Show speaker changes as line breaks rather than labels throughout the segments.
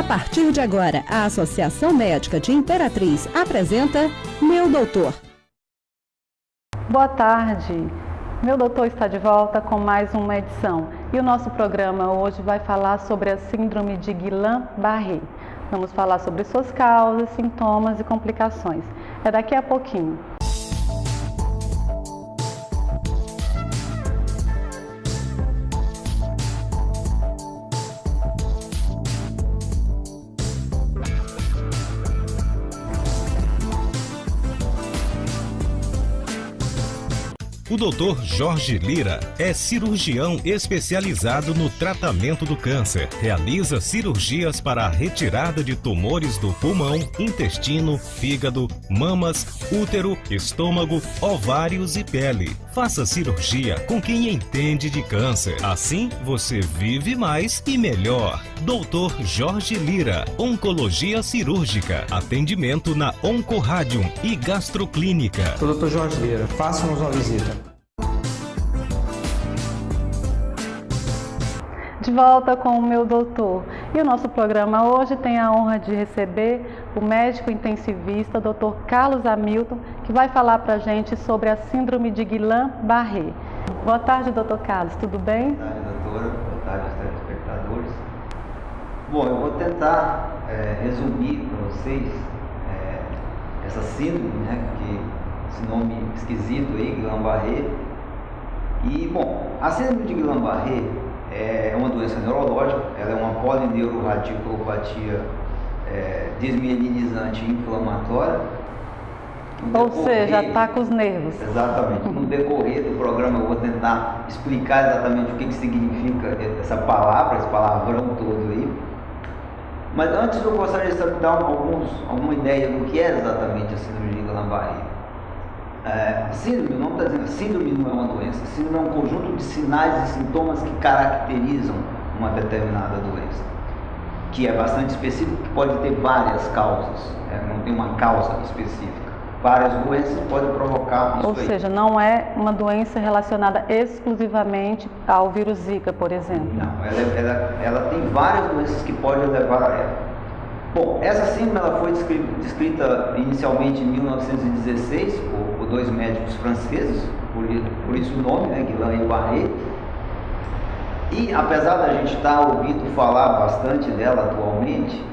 A partir de agora, a Associação Médica de Imperatriz apresenta Meu Doutor.
Boa tarde. Meu Doutor está de volta com mais uma edição. E o nosso programa hoje vai falar sobre a Síndrome de Guillain-Barré. Vamos falar sobre suas causas, sintomas e complicações. É daqui a pouquinho.
O Dr. Jorge Lira é cirurgião especializado no tratamento do câncer. Realiza cirurgias para a retirada de tumores do pulmão, intestino, fígado, mamas, útero, estômago, ovários e pele. Faça cirurgia com quem entende de câncer. Assim, você vive mais e melhor. Dr. Jorge Lira, Oncologia Cirúrgica. Atendimento na Oncoradium e Gastroclínica.
Sou o Dr. Jorge Lira. Faça-nos uma visita.
De volta com o Meu Doutor. E o nosso programa hoje tem a honra de receber o médico intensivista, Dr. Carlos Hamilton, que vai falar para a gente sobre a Síndrome de Guillain-Barré. Boa tarde, Dr. Carlos, tudo bem?
Boa tarde, doutora. Boa tarde aos telespectadores. Bom, eu vou tentar resumir para vocês essa síndrome, né, que esse nome esquisito aí, Guillain-Barré. E, bom, a síndrome de Guillain-Barré é uma doença neurológica, ela é uma polineuroradiculopatia desmielinizante inflamatória.
Ou seja, ataca os nervos.
Exatamente. No decorrer do programa eu vou tentar explicar exatamente o que significa essa palavra, esse palavrão todo aí. Mas antes eu gostaria de dar alguma ideia do que é exatamente a síndrome de Guillain-Barré. Síndrome, não está dizendo, síndrome não é uma doença, síndrome é um conjunto de sinais e sintomas que caracterizam uma determinada doença, que é bastante específico, que pode ter várias causas, não tem uma causa específica. Várias doenças podem provocar isso.
Ou seja, não é uma doença relacionada exclusivamente ao vírus Zika, por exemplo.
Não, ela tem várias doenças que podem levar a ela. Bom, essa síndrome ela foi descrita inicialmente em 1916 por dois médicos franceses, por isso o nome, né, Guillain-Barré. E apesar da gente estar ouvindo falar bastante dela atualmente,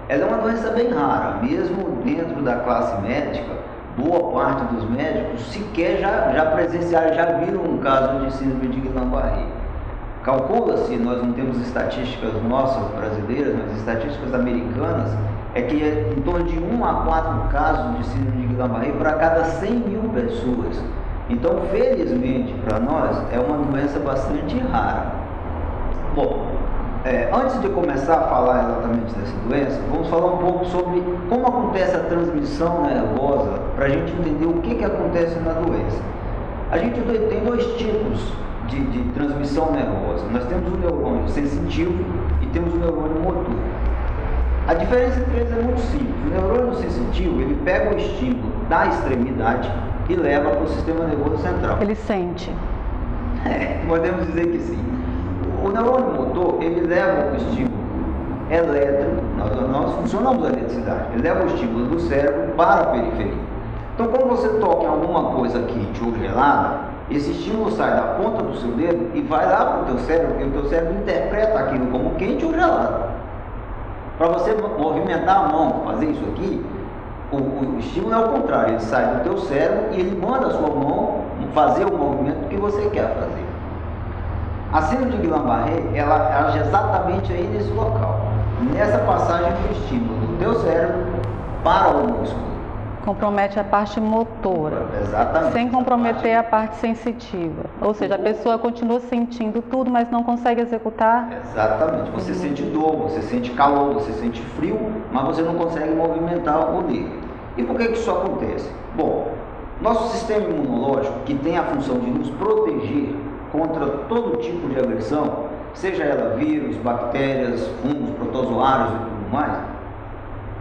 ela é uma doença bem rara, mesmo dentro da classe médica. Boa parte dos médicos sequer já presenciaram, já viram um caso de síndrome de Guillain-Barré. Calcula-se, nós não temos estatísticas nossas brasileiras, mas estatísticas americanas, é que é em torno de 1 a 4 casos de síndrome de Guillain-Barré para cada 100 mil pessoas. Então, felizmente para nós, é uma doença bastante rara. Bom, antes de começar a falar exatamente dessa doença, vamos falar um pouco sobre como acontece a transmissão nervosa, para a gente entender o que acontece na doença. A gente tem dois tipos de transmissão nervosa. Nós temos o neurônio sensitivo e temos o neurônio motor. A diferença entre eles é muito simples. O neurônio sensitivo, ele pega o estímulo da extremidade e leva para o sistema nervoso central.
Ele sente.
Podemos dizer que sim. O neurônio motor, ele leva o estímulo elétrico, nós funcionamos a eletricidade, ele leva o estímulo do cérebro para a periferia. Então, quando você toca em alguma coisa quente ou gelada, esse estímulo sai da ponta do seu dedo e vai lá para o teu cérebro, porque o teu cérebro interpreta aquilo como quente ou gelado. Para você movimentar a mão, fazer isso aqui, o estímulo é o contrário, ele sai do teu cérebro e ele manda a sua mão fazer o movimento que você quer fazer. A síndrome de Guillain-Barré, ela age exatamente aí nesse local, nessa passagem do estímulo do teu cérebro para o músculo.
Compromete a parte motora,
exatamente,
sem comprometer a parte sensitiva. Ou seja, a pessoa continua sentindo tudo, mas não consegue executar.
Exatamente. Você sente dor, você sente calor, você sente frio, mas você não consegue movimentar o dedo. E por que isso acontece? Bom, nosso sistema imunológico, que tem a função de nos proteger contra todo tipo de agressão, seja ela vírus, bactérias, fungos, protozoários e tudo mais,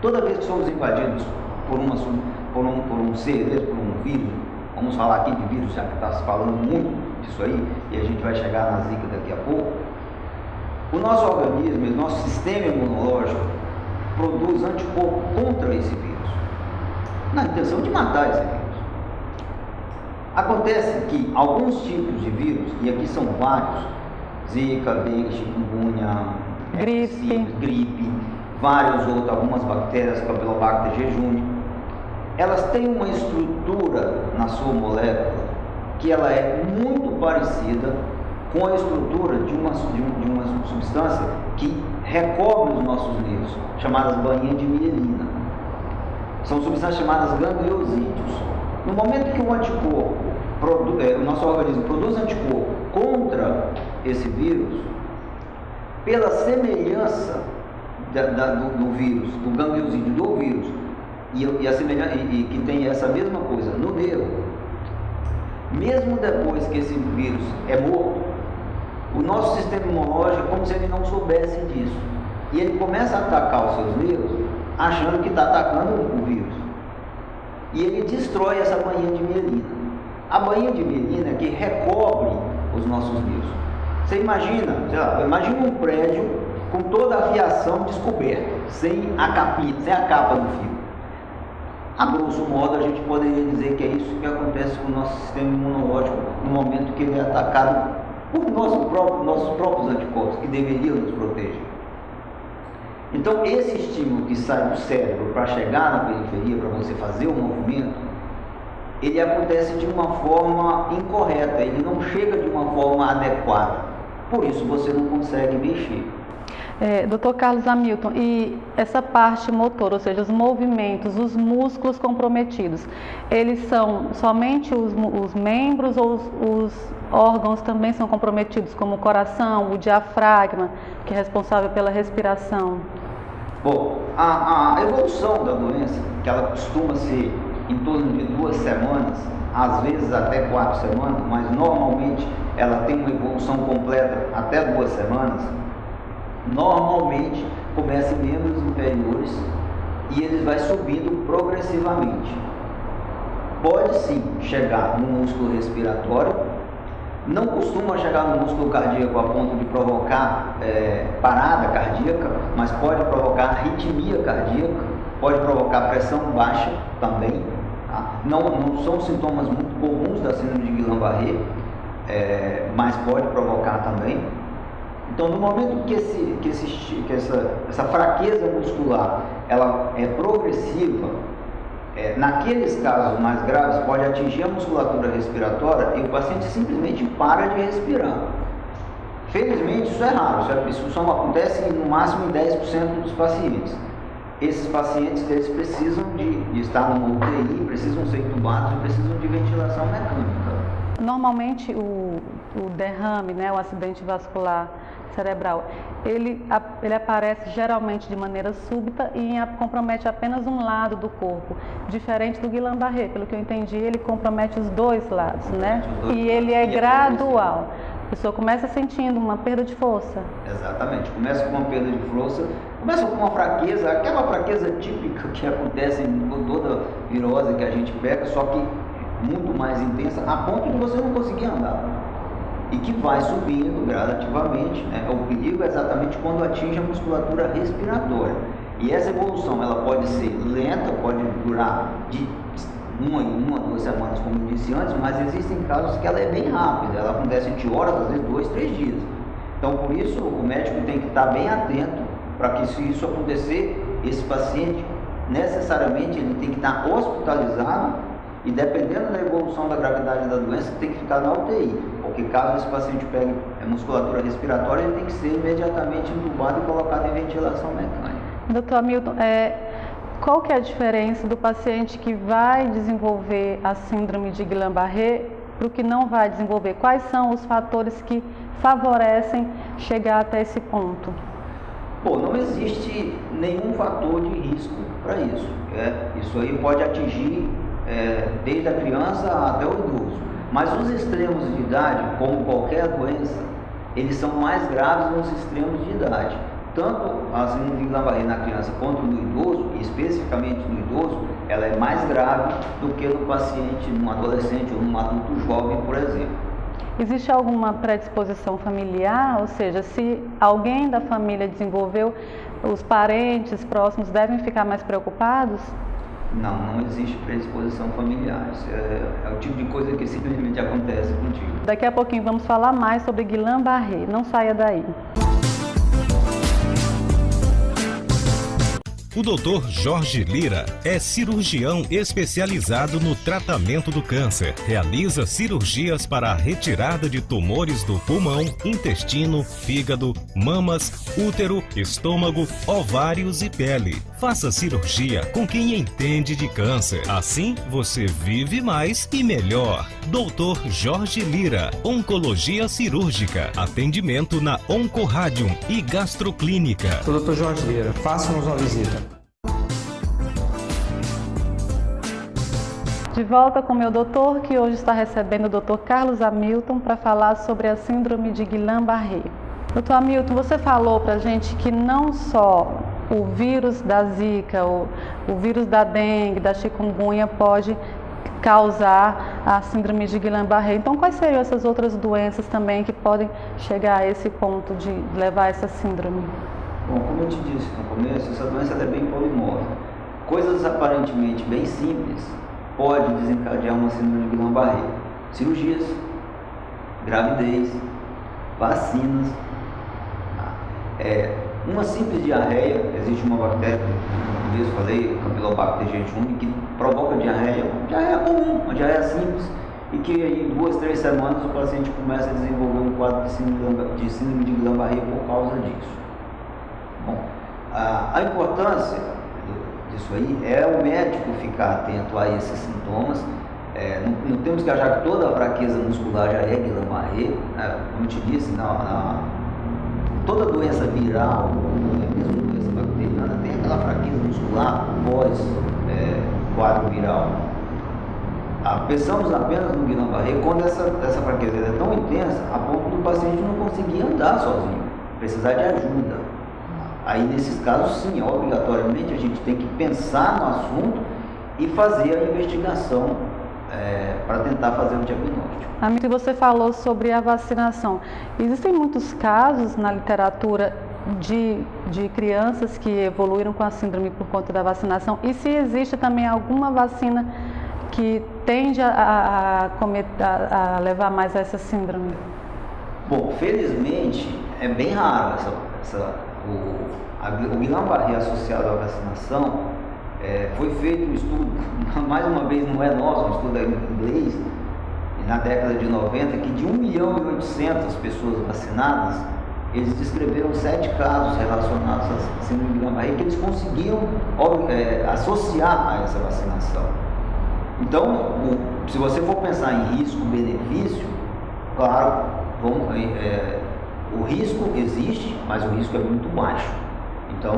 toda vez que somos invadidos por um ser desse, por um vírus, vamos falar aqui de vírus, já que está se falando muito disso aí, e a gente vai chegar na Zika daqui a pouco, o nosso organismo, o nosso sistema imunológico, produz anticorpo contra esse vírus, na intenção de matar esse vírus. Acontece que alguns tipos de vírus, e aqui são vários, Zika, dengue, chikungunya, gripe, vários outros, algumas bactérias, Campylobacter jejuni, elas têm uma estrutura na sua molécula que ela é muito parecida com a estrutura de uma substância que recobre os nossos nervos, chamadas bainhas de mielina. São substâncias chamadas gangliosídeos. No momento que o anticorpo, o nosso organismo produz anticorpo contra esse vírus, pela semelhança do vírus, do gangliosídeo do vírus, e que tem essa mesma coisa no nervo, mesmo depois que esse vírus é morto, o nosso sistema imunológico é como se ele não soubesse disso. E ele começa a atacar os seus nervos, achando que está atacando o vírus. E ele destrói essa bainha de mielina. A bainha de mielina é que recobre os nossos nervos. Você imagina, imagina um prédio com toda a fiação descoberta, sem a capa do fio. A grosso modo, a gente poderia dizer que é isso que acontece com o nosso sistema imunológico no momento que ele é atacado por nossos próprios anticorpos, que deveriam nos proteger. Então, esse estímulo que sai do cérebro para chegar na periferia, para você fazer o movimento, ele acontece de uma forma incorreta, ele não chega de uma forma adequada. Por isso, você não consegue mexer.
Dr. Carlos Hamilton, e essa parte motor, ou seja, os movimentos, os músculos comprometidos, eles são somente os membros ou os órgãos também são comprometidos, como o coração, o diafragma, que é responsável pela respiração?
Bom, a evolução da doença, que ela costuma ser em torno de 2 semanas, às vezes até 4 semanas, mas normalmente ela tem uma evolução completa até 2 semanas, normalmente começa em membros inferiores e eles vai subindo progressivamente. Pode sim chegar no músculo respiratório, não costuma chegar no músculo cardíaco a ponto de provocar parada cardíaca, mas pode provocar arritmia cardíaca, pode provocar pressão baixa também. Tá? Não são sintomas muito comuns da síndrome de Guillain-Barré, mas pode provocar também. Então, no momento que essa fraqueza muscular ela é progressiva, naqueles casos mais graves, pode atingir a musculatura respiratória e o paciente simplesmente para de respirar. Felizmente, isso é raro, isso só acontece no máximo em 10% dos pacientes. Esses pacientes eles precisam de estar numa UTI, precisam ser entubados e precisam de ventilação mecânica.
Normalmente, o derrame, o acidente vascular cerebral, ele aparece geralmente de maneira súbita e compromete apenas um lado do corpo, diferente do Guillain-Barré. Pelo que eu entendi, ele compromete os dois lados, né? E ele é gradual. A pessoa começa sentindo uma perda de força.
Exatamente, começa com uma perda de força, começa com uma fraqueza, aquela fraqueza típica que acontece em toda virose que a gente pega, só que muito mais intensa, a ponto de você não conseguir andar. E que vai subindo gradativamente, né? O perigo é exatamente quando atinge a musculatura respiratória. E essa evolução, ela pode ser lenta, pode durar de 1 a 2 semanas, como eu disse antes, mas existem casos que ela é bem rápida, ela acontece de horas, às vezes 2, 3 dias. Então, por isso, o médico tem que estar bem atento para que, se isso acontecer, esse paciente, necessariamente, ele tem que estar hospitalizado e, dependendo da evolução da gravidade da doença, tem que ficar na UTI, porque caso esse paciente pegue musculatura respiratória, ele tem que ser imediatamente entubado e colocado em ventilação mecânica.
Dr. Hamilton, qual que é a diferença do paciente que vai desenvolver a síndrome de Guillain-Barré para o que não vai desenvolver? Quais são os fatores que favorecem chegar até esse ponto?
Bom, não existe nenhum fator de risco para isso. Isso aí pode atingir desde a criança até o idoso. Mas os extremos de idade, como qualquer doença, eles são mais graves nos extremos de idade. Tanto a síndrome de Guillain-Barré na criança quanto no idoso, e especificamente no idoso, ela é mais grave do que no paciente, num adolescente ou num adulto jovem, por exemplo.
Existe alguma predisposição familiar? Ou seja, se alguém da família desenvolveu, os parentes próximos devem ficar mais preocupados?
Não existe predisposição familiar. Isso é o tipo de coisa que simplesmente acontece contigo.
Daqui a pouquinho vamos falar mais sobre Guillain-Barré. Não saia daí.
O Dr. Jorge Lira é cirurgião especializado no tratamento do câncer. Realiza cirurgias para a retirada de tumores do pulmão, intestino, fígado, mamas, útero, estômago, ovários e pele. Faça cirurgia com quem entende de câncer. Assim, você vive mais e melhor. Dr. Jorge Lira, Oncologia Cirúrgica. Atendimento na Oncoradium e Gastroclínica.
Sou o Dr. Jorge Lira. Faça-nos uma visita.
De volta com o meu doutor, que hoje está recebendo o Dr. Carlos Hamilton para falar sobre a síndrome de Guillain-Barré. Dr. Hamilton, você falou para a gente que não só o vírus da Zika, o vírus da dengue, da chikungunya pode causar a síndrome de Guillain-Barré. Então, quais seriam essas outras doenças também que podem chegar a esse ponto de levar a essa síndrome?
Bom, como eu te disse no começo, essa doença é bem polimorfa. Coisas aparentemente bem simples pode desencadear uma síndrome de Guillain-Barré. Cirurgias, gravidez, vacinas. Uma simples diarreia, existe uma bactéria, como eu falei, o Campylobacter jejuni, que provoca diarreia comum, uma diarreia simples, e que em 2-3 semanas o paciente começa a desenvolver um quadro de síndrome de Guillain-Barré por causa disso. Bom, a importância disso aí é o médico ficar atento a esses sintomas. Não temos que achar que toda a fraqueza muscular já é Guillain-Barré. Como eu te disse, toda doença viral, mesmo doença bacteriana, tem aquela fraqueza muscular pós quadro viral. Pensamos apenas no Guillain-Barré quando essa fraqueza é tão intensa a ponto do paciente não conseguir andar sozinho, precisar de ajuda. Aí, nesses casos, sim, obrigatoriamente a gente tem que pensar no assunto e fazer a investigação para tentar fazer o diagnóstico.
Amigo, você falou sobre a vacinação. Existem muitos casos na literatura de crianças que evoluíram com a síndrome por conta da vacinação. E se existe também alguma vacina que tende a levar mais a essa síndrome?
Bom, felizmente é bem raro o Guillain-Barré associado à vacinação. Foi feito um estudo, mais uma vez não é nosso, um estudo em inglês, na década de 90, que de 1.800.000 pessoas vacinadas, eles descreveram 7 casos relacionados à síndrome de Guillain-Barré que eles conseguiam associar a essa vacinação. Então, se você for pensar em risco-benefício, claro, o risco existe, mas o risco é muito baixo. Então,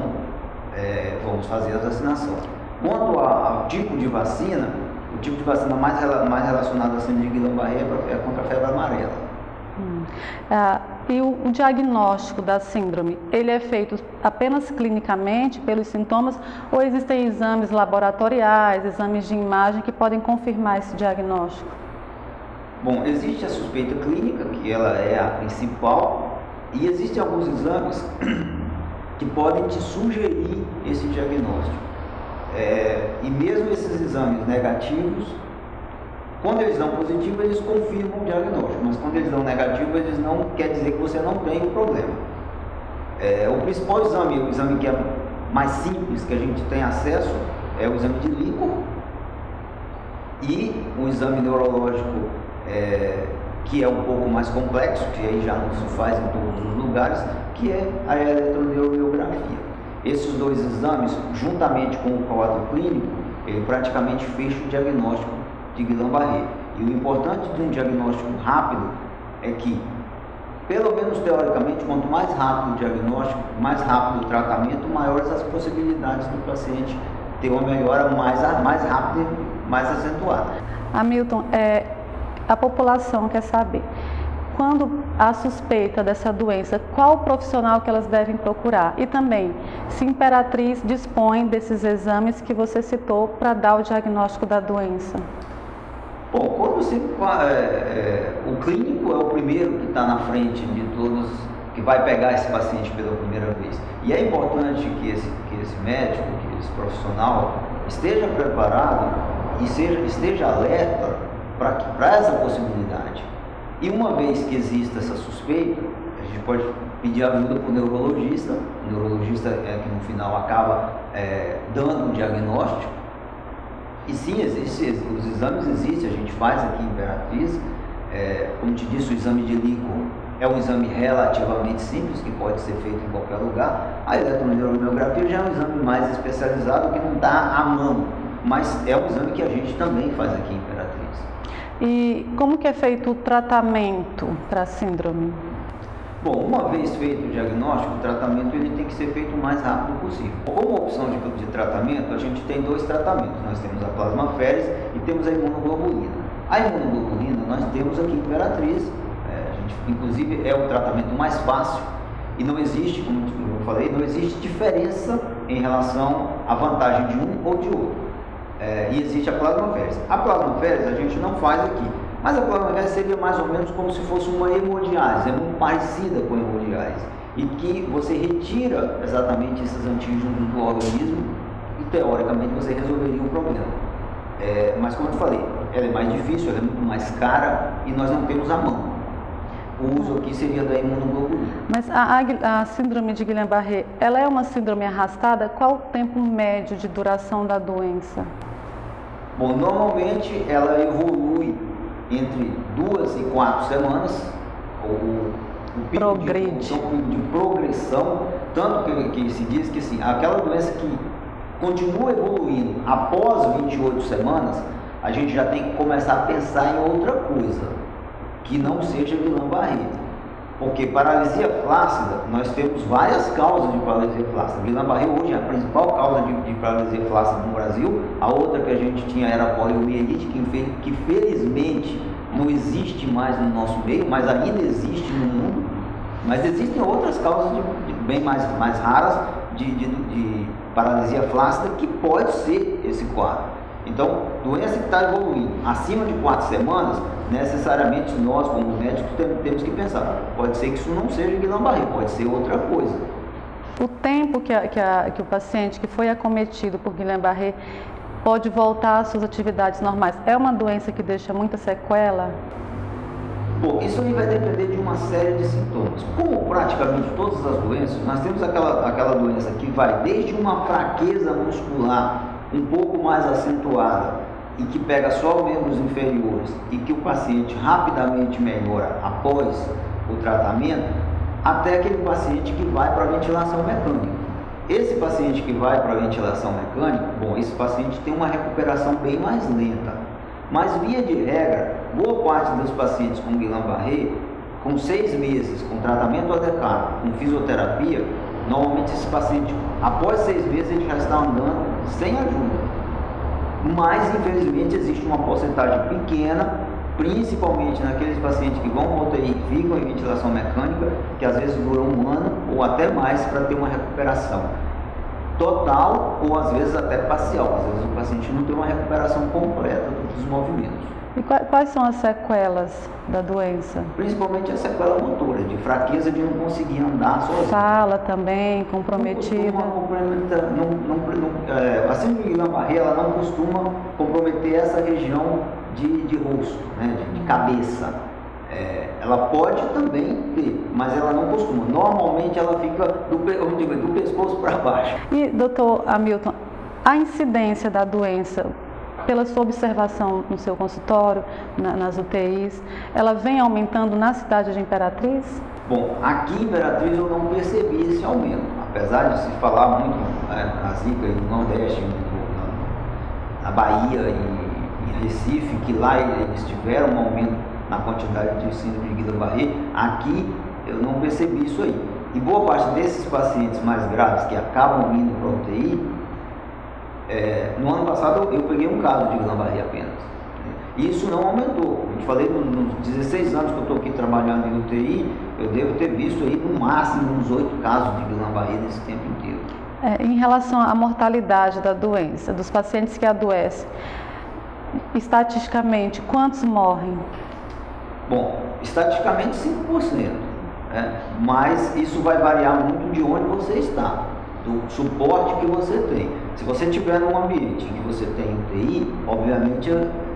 vamos fazer a vacinação. Quanto ao tipo de vacina, o tipo de vacina mais relacionado à síndrome de Guillain-Barré é contra a febre amarela.
E o diagnóstico da síndrome, ele é feito apenas clinicamente pelos sintomas ou existem exames laboratoriais, exames de imagem que podem confirmar esse diagnóstico?
Bom, existe a suspeita clínica, que ela é a principal, e existem alguns exames que podem te sugerir esse diagnóstico. E mesmo esses exames negativos, quando eles dão positivo, eles confirmam o diagnóstico, mas quando eles dão negativo, eles não quer dizer que você não tem o problema. O principal exame, o exame que é mais simples, que a gente tem acesso, é o exame de líquor e o exame neurológico, que é um pouco mais complexo, que aí já não se faz em todos os lugares, que é a eletromiografia. Esses dois exames, juntamente com o quadro clínico, ele praticamente fecha o diagnóstico de Guillain-Barré. E o importante de um diagnóstico rápido é que, pelo menos teoricamente, quanto mais rápido o diagnóstico, mais rápido o tratamento, maiores as possibilidades do paciente ter uma melhora mais rápida e mais acentuada.
Hamilton, a população quer saber, quando há suspeita dessa doença, qual profissional que elas devem procurar? E também, se Imperatriz dispõe desses exames que você citou para dar o diagnóstico da doença?
Bom, quando o clínico é o primeiro que está na frente de todas que vai pegar esse paciente pela primeira vez. E é importante que esse médico, que esse profissional esteja preparado e esteja alerta para essa possibilidade. E uma vez que exista essa suspeita, a gente pode pedir ajuda para o neurologista. O neurologista é que no final acaba dando um diagnóstico. E sim, os exames existem, a gente faz aqui em Imperatriz. Como te disse, o exame de líquor é um exame relativamente simples, que pode ser feito em qualquer lugar. A eletromiografia já é um exame mais especializado, que não está à mão, mas é um exame que a gente também faz aqui em Imperatriz.
E como que é feito o tratamento para a síndrome?
Bom, uma vez feito o diagnóstico, o tratamento ele tem que ser feito o mais rápido possível. Como opção de tratamento, a gente tem 2 tratamentos. Nós temos a plasmaférese e temos a imunoglobulina. A imunoglobulina nós temos aqui em Imperatriz, inclusive é o tratamento mais fácil e não existe, como eu falei, não existe diferença em relação à vantagem de um ou de outro. E existe a plasmaférese. A plasmaférese a gente não faz aqui, mas a plasmaférese seria mais ou menos como se fosse uma hemodiálise, é muito parecida com a hemodiálise, e que você retira exatamente esses antígenos do organismo e teoricamente você resolveria o problema. Mas como eu falei, ela é mais difícil, ela é muito mais cara e nós não temos a mão. O uso aqui seria da imunoglobulina.
Mas a síndrome de Guillain-Barré, ela é uma síndrome arrastada? Qual o tempo médio de duração da doença?
Bom, normalmente ela evolui entre 2 e 4 semanas. O pico de progressão, tanto que se diz que assim, aquela doença que continua evoluindo após 28 semanas, a gente já tem que começar a pensar em outra coisa, que não seja Guillain-Barré. Porque paralisia flácida, nós temos várias causas de paralisia flácida. Guillain-Barré hoje é a principal causa de paralisia flácida no Brasil. A outra que a gente tinha era a poliomielite, que felizmente não existe mais no nosso meio, mas ainda existe no mundo. Mas existem outras causas bem mais raras de paralisia flácida que pode ser esse quadro. Então, doença que está evoluindo acima de 4 semanas, necessariamente nós, como médicos, temos que pensar. Pode ser que isso não seja Guillain-Barré, pode ser outra coisa.
O tempo que o paciente que foi acometido por Guillain-Barré pode voltar às suas atividades normais, é uma doença que deixa muita sequela?
Bom, isso aí vai depender de uma série de sintomas. Como praticamente todas as doenças, nós temos aquela doença que vai desde uma fraqueza muscular um pouco mais acentuada e que pega só membros inferiores e que o paciente rapidamente melhora após o tratamento, até aquele paciente que vai para a ventilação mecânica. Esse paciente que vai para a ventilação mecânica, bom, esse paciente tem uma recuperação bem mais lenta, mas via de regra, boa parte dos pacientes com Guillain-Barré, com 6 meses, com tratamento adequado, com fisioterapia, normalmente esse paciente, após 6 meses, ele já está andando sem ajuda. Mas, infelizmente, existe uma porcentagem pequena, principalmente naqueles pacientes que vão para UTI e ficam em ventilação mecânica, que às vezes duram 1 ano ou até mais para ter uma recuperação total ou às vezes até parcial. Às vezes o paciente não tem uma recuperação completa dos movimentos.
E quais são as sequelas da doença?
Principalmente a sequela motora, de fraqueza de não conseguir andar sozinho.
Fala também, comprometida.
A síndrome de Guillain-Barré, ela não costuma comprometer essa região de rosto, né, de cabeça. Ela pode também ter, mas ela não costuma. Normalmente ela fica do pescoço para baixo.
E, doutor Hamilton, a incidência da doença, pela sua observação no seu consultório, nas UTIs, ela vem aumentando na cidade de Imperatriz?
Bom, aqui em Imperatriz eu não percebi esse aumento, apesar de se falar muito na Zika e no Nordeste, na Bahia e em Recife, que lá eles tiveram um aumento na quantidade de síndrome de Guillain-Barré. Aqui eu não percebi isso aí. E boa parte desses pacientes mais graves que acabam indo para a UTI, no ano passado eu peguei um caso de Guillain-Barré apenas. E isso não aumentou. Eu te falei, nos 16 anos que eu estou aqui trabalhando em UTI, eu devo ter visto aí no máximo uns 8 casos de Guillain-Barré nesse tempo inteiro.
Em relação à mortalidade da doença, dos pacientes que adoecem, estatisticamente, quantos morrem?
Bom, estatisticamente 5%. mas isso vai variar muito de onde você está, do suporte que você tem. Se você estiver num ambiente em que você tem UTI, obviamente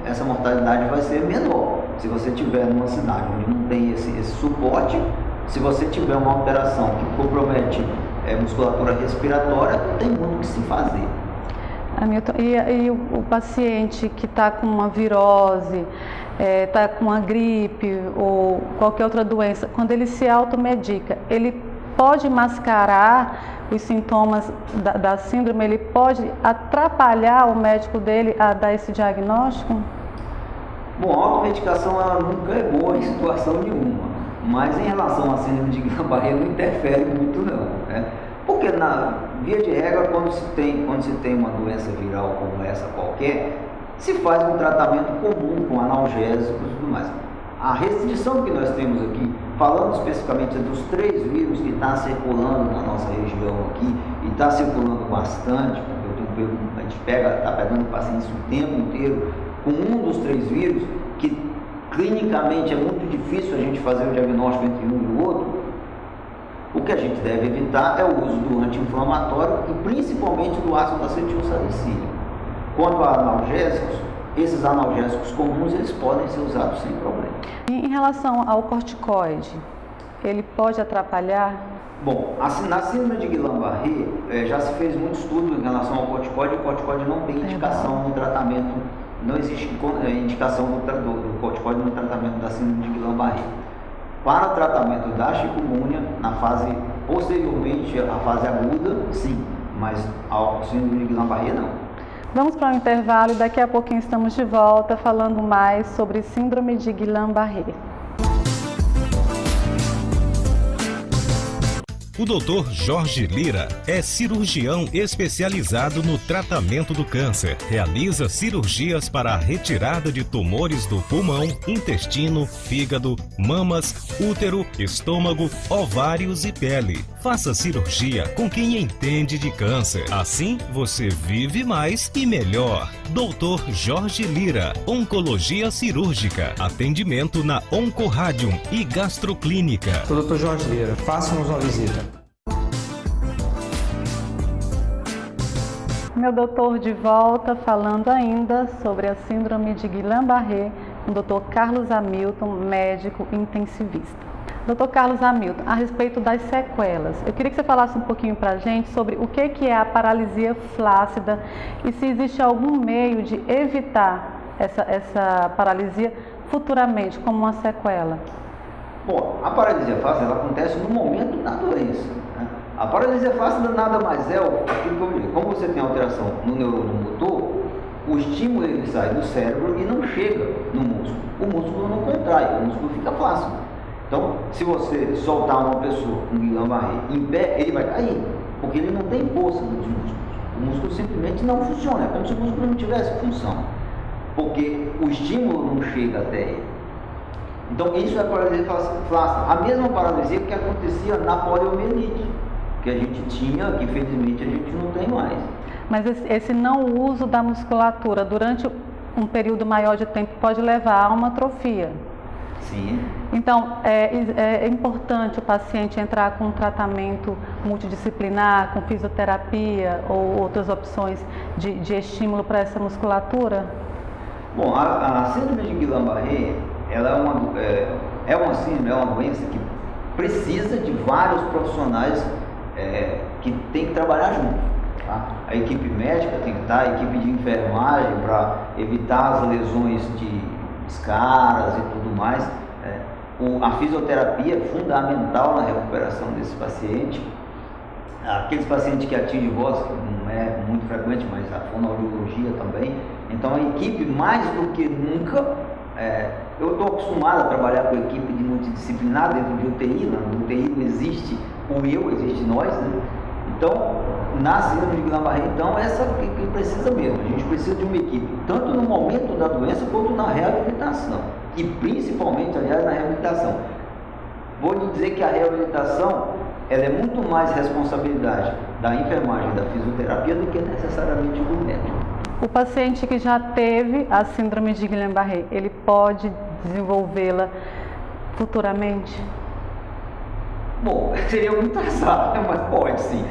essa mortalidade vai ser menor. Se você estiver numa cidade onde não tem esse suporte, se você tiver uma alteração que compromete musculatura respiratória, tem muito o que se fazer.
Hamilton, e o paciente que está com uma virose, está com uma gripe ou qualquer outra doença, quando ele se automedica, ele pode mascarar os sintomas da síndrome, ele pode atrapalhar o médico dele a dar esse diagnóstico?
Bom, a automedicação ela nunca é boa em situação nenhuma, mas em relação à síndrome de Guillain-Barré não interfere muito não, Porque na via de regra, quando se tem uma doença viral como essa qualquer, se faz um tratamento comum com analgésicos e tudo mais. A restrição que nós temos aqui, falando especificamente dos 3 vírus que estão circulando na nossa região aqui, e está circulando bastante, porque a gente está pegando pacientes o tempo inteiro com um dos 3 vírus, que clinicamente é muito difícil a gente fazer o diagnóstico entre um e o outro. O que a gente deve evitar é o uso do anti-inflamatório e principalmente do ácido acetilsalicílico. Quanto a analgésicos, esses analgésicos comuns eles podem ser usados sem problema.
Em relação ao corticoide, ele pode atrapalhar?
Bom, na síndrome de Guillain-Barré já se fez muito estudo em relação ao corticoide. O corticoide não tem indicação no tratamento, não existe indicação do corticoide no tratamento da síndrome de Guillain-Barré. Para o tratamento da chikungunya, na fase posteriormente à fase aguda, sim, mas ao síndrome de Guillain-Barré não.
Vamos para um intervalo e daqui a pouquinho estamos de volta falando mais sobre síndrome de Guillain-Barré.
O Dr. Jorge Lira é cirurgião especializado no tratamento do câncer. Realiza cirurgias para a retirada de tumores do pulmão, intestino, fígado, mamas, útero, estômago, ovários e pele. Faça cirurgia com quem entende de câncer. Assim, você vive mais e melhor. Dr. Jorge Lira, Oncologia Cirúrgica. Atendimento na Oncoradium e Gastroclínica.
Sou o Dr. Jorge Lira. Faça-nos uma visita.
Meu doutor de volta falando ainda sobre a síndrome de Guillain-Barré com o Dr. Carlos Hamilton, médico intensivista. Dr. Carlos Hamilton, a respeito das sequelas, eu queria que você falasse um pouquinho para a gente sobre o que é a paralisia flácida e se existe algum meio de evitar essa paralisia futuramente como uma sequela.
Bom, a paralisia flácida ela acontece no momento da doença. A paralisia flácida nada mais é aquilo que eu digo. Como você tem alteração no neurônio motor, o estímulo ele sai do cérebro e não chega no músculo. O músculo não contrai, o músculo fica flácido. Então, se você soltar uma pessoa com Guillain-Barré em pé, ele vai cair, porque ele não tem força nos músculos. O músculo simplesmente não funciona, é como se o músculo não tivesse função, porque o estímulo não chega até ele. Então, isso é paralisia flácida. A mesma paralisia que acontecia na poliomielite, que a gente tinha, que felizmente a gente não tem mais.
Mas esse não uso da musculatura durante um período maior de tempo pode levar a uma atrofia.
Sim.
Então, é importante o paciente entrar com um tratamento multidisciplinar, com fisioterapia ou outras opções de estímulo para essa musculatura?
Bom, a síndrome de Guillain-Barré, ela é uma síndrome, é uma doença que precisa de vários profissionais que tem que trabalhar juntos. Tá? A equipe médica tem que estar, a equipe de enfermagem para evitar as lesões de escaras e tudo mais. A fisioterapia é fundamental na recuperação desse paciente. Aqueles pacientes que atingem voz, que não é muito frequente, mas a fonoaudiologia também. Então a equipe, mais do que nunca, eu estou acostumado a trabalhar com a equipe de multidisciplinar dentro de UTI. Na UTI não existe o eu, existe nós, né? Então, na síndrome de Guillain-Barré, então, essa que precisa mesmo. A gente precisa de uma equipe, tanto no momento da doença, quanto na reabilitação. E principalmente, aliás, na reabilitação. Vou lhe dizer que a reabilitação, ela é muito mais responsabilidade da enfermagem, da fisioterapia, do que necessariamente do médico.
O paciente que já teve a síndrome de Guillain-Barré, ele pode desenvolvê-la futuramente?
Bom, seria muito azar, né? Mas pode sim.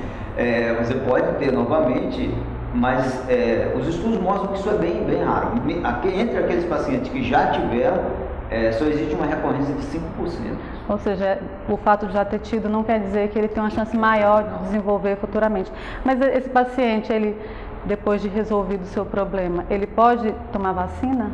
Você pode ter novamente, mas os estudos mostram que isso é bem raro. Entre aqueles pacientes que já tiveram, só existe uma recorrência de 5%.
Ou seja, o fato de já ter tido não quer dizer que ele tem uma chance maior de desenvolver futuramente. Mas esse paciente, ele, depois de resolvido o seu problema, ele pode tomar vacina?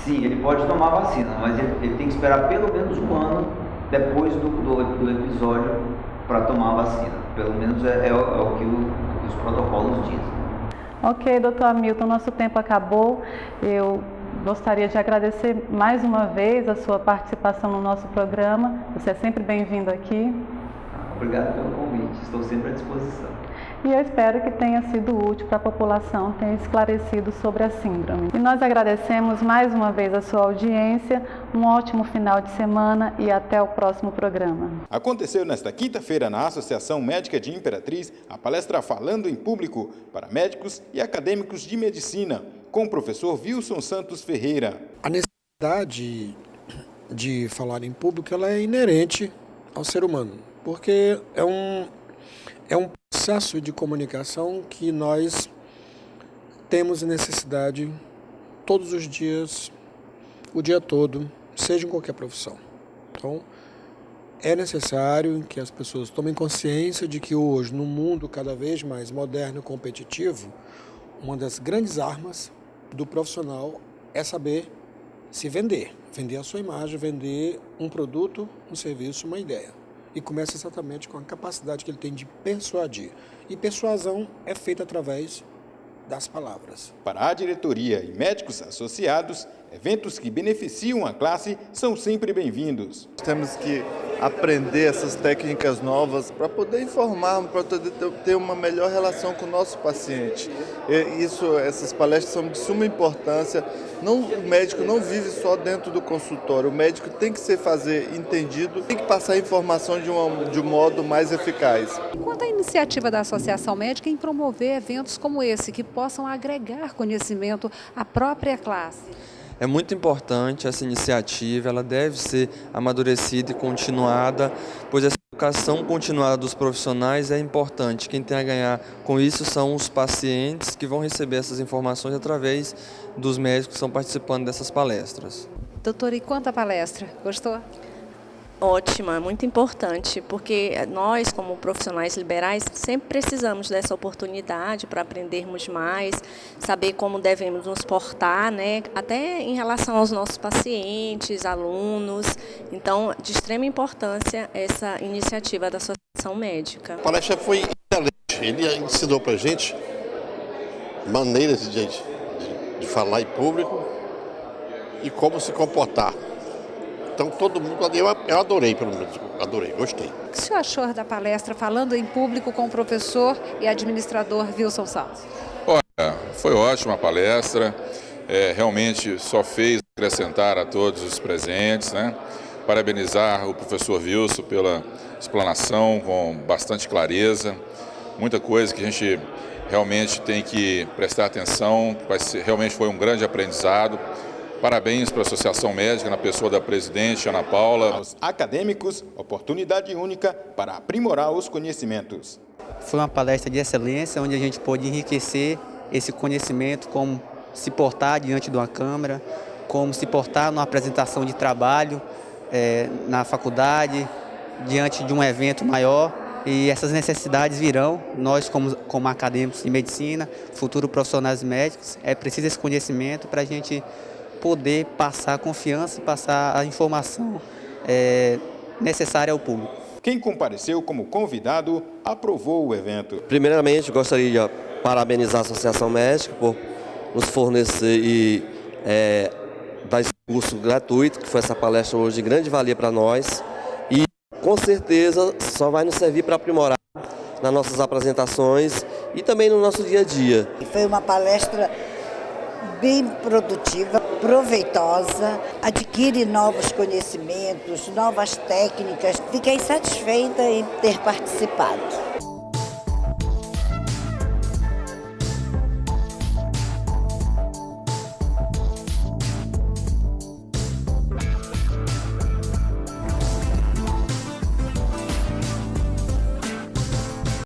Sim, ele pode tomar vacina, mas ele tem que esperar pelo menos um ano depois do episódio para tomar a vacina. Pelo menos é o que os protocolos dizem.
Ok, doutor Hamilton, nosso tempo acabou. Eu gostaria de agradecer mais uma vez a sua participação no nosso programa. Você é sempre bem-vindo aqui.
Obrigado pelo convite, estou sempre à disposição.
E eu espero que tenha sido útil para a população, tenha esclarecido sobre a síndrome. E nós agradecemos mais uma vez a sua audiência, um ótimo final de semana e até o próximo programa.
Aconteceu nesta quinta-feira na Associação Médica de Imperatriz a palestra Falando em Público para médicos e acadêmicos de medicina, com o professor Wilson Santos Ferreira.
A necessidade de falar em público ela é inerente ao ser humano, porque é um processo de comunicação que nós temos necessidade todos os dias, o dia todo, seja em qualquer profissão. Então, é necessário que as pessoas tomem consciência de que hoje, num mundo cada vez mais moderno e competitivo, uma das grandes armas do profissional é saber se vender a sua imagem, vender um produto, um serviço, uma ideia. E começa exatamente com a capacidade que ele tem de persuadir. E persuasão é feita através das palavras.
Para a diretoria e médicos associados, eventos que beneficiam a classe são sempre bem-vindos.
Temos que aprender essas técnicas novas para poder informar, para poder ter uma melhor relação com o nosso paciente. Essas palestras são de suma importância. O médico não vive só dentro do consultório, o médico tem que fazer entendido, tem que passar a informação de um modo mais eficaz.
Quanto à iniciativa da Associação Médica em promover eventos como esse, que possam agregar conhecimento à própria classe?
É muito importante essa iniciativa, ela deve ser amadurecida e continuada, pois essa educação continuada dos profissionais é importante. Quem tem a ganhar com isso são os pacientes que vão receber essas informações através dos médicos que estão participando dessas palestras.
Doutora, e quanto à palestra? Gostou?
Ótima, muito importante, porque nós, como profissionais liberais, sempre precisamos dessa oportunidade para aprendermos mais, saber como devemos nos portar, né? Até em relação aos nossos pacientes, alunos. Então, de extrema importância essa iniciativa da Associação Médica.
A palestra foi excelente, ele ensinou para a gente maneiras de falar em público e como se comportar. Então, todo mundo, eu adorei, pelo menos, gostei.
O que o senhor achou da palestra Falando em Público com o professor e administrador Wilson Santos?
Olha, foi ótima a palestra, realmente só fez acrescentar a todos os presentes, né? Parabenizar o professor Wilson pela explanação com bastante clareza, muita coisa que a gente realmente tem que prestar atenção, realmente foi um grande aprendizado. Parabéns para a Associação Médica, na pessoa da presidente, Ana Paula.
Aos acadêmicos, oportunidade única para aprimorar os conhecimentos.
Foi uma palestra de excelência, onde a gente pôde enriquecer esse conhecimento, como se portar diante de uma câmera, como se portar numa apresentação de trabalho na faculdade, diante de um evento maior. E essas necessidades virão, nós como acadêmicos de medicina, futuros profissionais médicos, é preciso esse conhecimento para a gente poder passar a confiança e passar a informação necessária ao público.
Quem compareceu como convidado aprovou o evento.
Primeiramente, gostaria de parabenizar a Associação Médica por nos fornecer e dar esse curso gratuito, que foi essa palestra hoje de grande valia para nós. E, com certeza, só vai nos servir para aprimorar nas nossas apresentações e também no nosso dia a dia.
Foi uma palestra bem produtiva, proveitosa, adquire novos conhecimentos, novas técnicas. Fiquei satisfeita em ter participado.